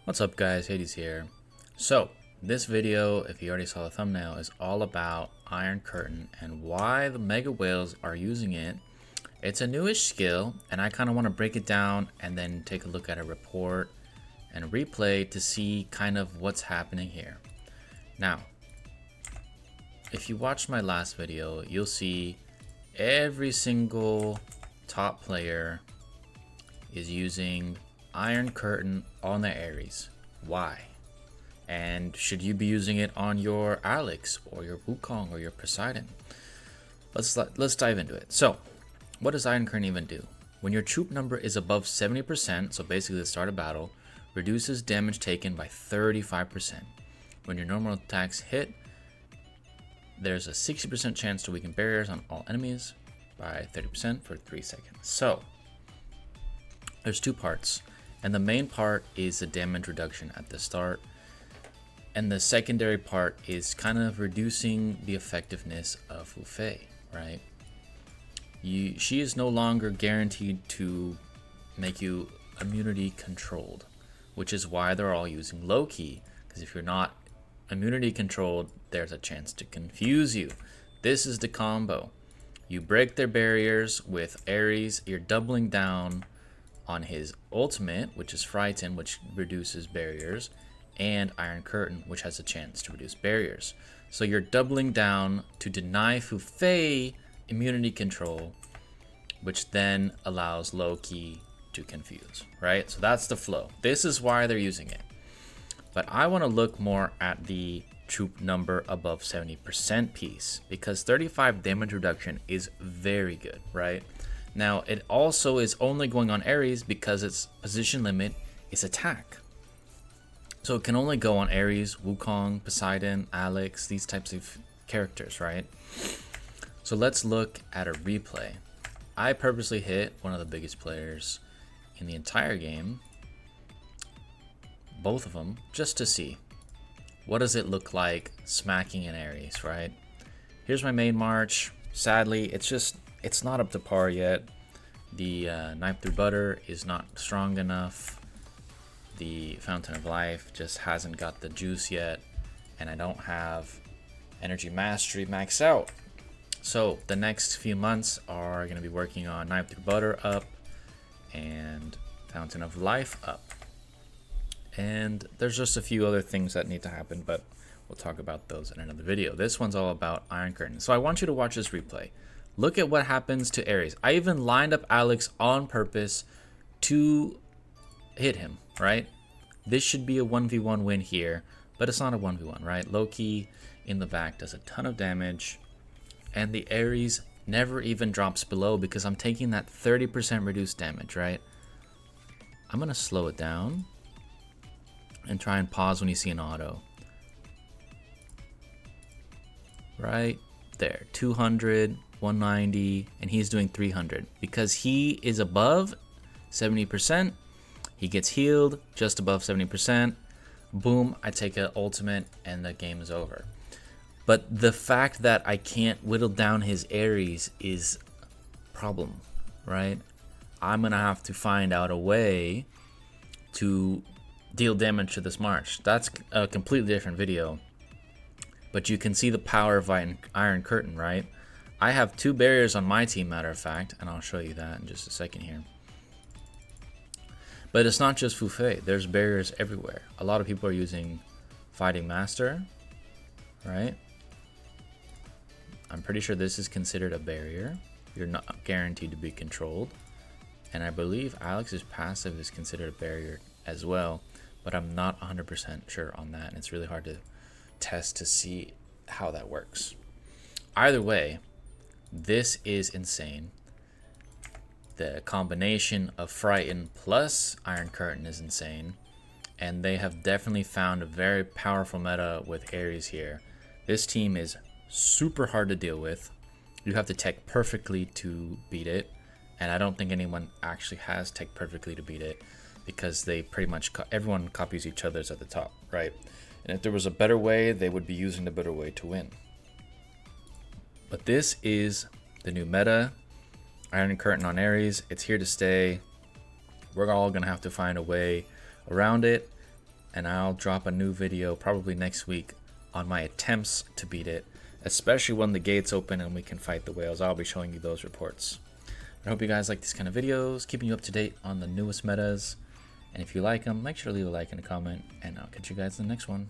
What's up guys, Hades here. So, this video, if you already saw the thumbnail, is all about Iron Curtain and why the mega whales are using it. It's a newish skill and I kind of want to break it down and then take a look at a report and replay to see kind of what's happening here. Now, if you watched my last video, you'll see every single top player is using Iron Curtain on their Ares. Why? And should you be using it on your Alex or your Wukong or your Poseidon? Let's dive into it. So, what does Iron Curtain even do? When your troop number is above 70%, so basically the start of battle, reduces damage taken by 35%. When your normal attacks hit, there's a 60% chance to weaken barriers on all enemies by 30% for 3 seconds. So, there's two parts. And the main part is the damage reduction at the start. And the secondary part is kind of reducing the effectiveness of Fu Fei, right? She is no longer guaranteed to make you immunity controlled, which is why they're all using low key. Because if you're not immunity controlled, there's a chance to confuse you. This is the combo. You break their barriers with Ares, you're doubling down on his ultimate, which is Frighten, which reduces barriers, and Iron Curtain, which has a chance to reduce barriers. So you're doubling down to deny Fu Fei immunity control, which then allows Loki to confuse, right? So that's the flow. This is why they're using it. But I want to look more at the troop number above 70% piece, because 35 damage reduction is very good, right? Now, it also is only going on Ares because its position limit is attack. So it can only go on Ares, Wukong, Poseidon, Alex, these types of characters, right? So let's look at a replay. I purposely hit one of the biggest players in the entire game, both of them, just to see. What does it look like smacking an Ares, right? Here's my main march. Sadly, it's not up to par yet. The knife through butter is not strong enough. The fountain of life just hasn't got the juice yet, and I don't have energy mastery maxed out. So the next few months are going to be working on knife through butter up and fountain of life up. And there's just a few other things that need to happen, but we'll talk about those in another video. This one's all about Iron Curtain. So I want you to watch this replay. Look at what happens to Ares. I even lined up Alex on purpose to hit him, right? This should be a 1v1 win here, but it's not a 1v1, right? Loki in the back does a ton of damage, and the Ares never even drops below because I'm taking that 30% reduced damage, right? I'm going to slow it down and try and pause when you see an auto. Right there, 200, 190, and he's doing 300. Because he is above 70%, he gets healed just above 70%. Boom, I take an ultimate and the game is over. But the fact that I can't whittle down his Ares is a problem, right? I'm going to have to find out a way to deal damage to this march. That's a completely different video. But you can see the power of Iron Curtain, right? I have 2 barriers on my team, matter of fact, and I'll show you that in just a second here. But it's not just Fu Fei. There's barriers everywhere. A lot of people are using Fighting Master, right? I'm pretty sure this is considered a barrier. You're not guaranteed to be controlled. And I believe Alex's passive is considered a barrier as well, but I'm not 100% sure on that, and it's really hard to test to see how that works. Either way, this is insane. The combination of Frighten plus Iron Curtain is insane, and they have definitely found a very powerful meta with Ares here. This team is super hard to deal with. You have to tech perfectly to beat it, and I don't think anyone actually has tech perfectly to beat it, because they pretty much everyone copies each other's at the top, right? And if there was a better way, they would be using the better way to win. But this is the new meta. Iron Curtain on Ares, it's here to stay. We're all gonna have to find a way around it. and I'll drop a new video probably next week on my attempts to beat it, especially when the gates open and we can fight the whales. I'll be showing you those reports. I hope you guys like these kind of videos, keeping you up to date on the newest metas. And if you like them, make sure to leave a like and a comment, and I'll catch you guys in the next one.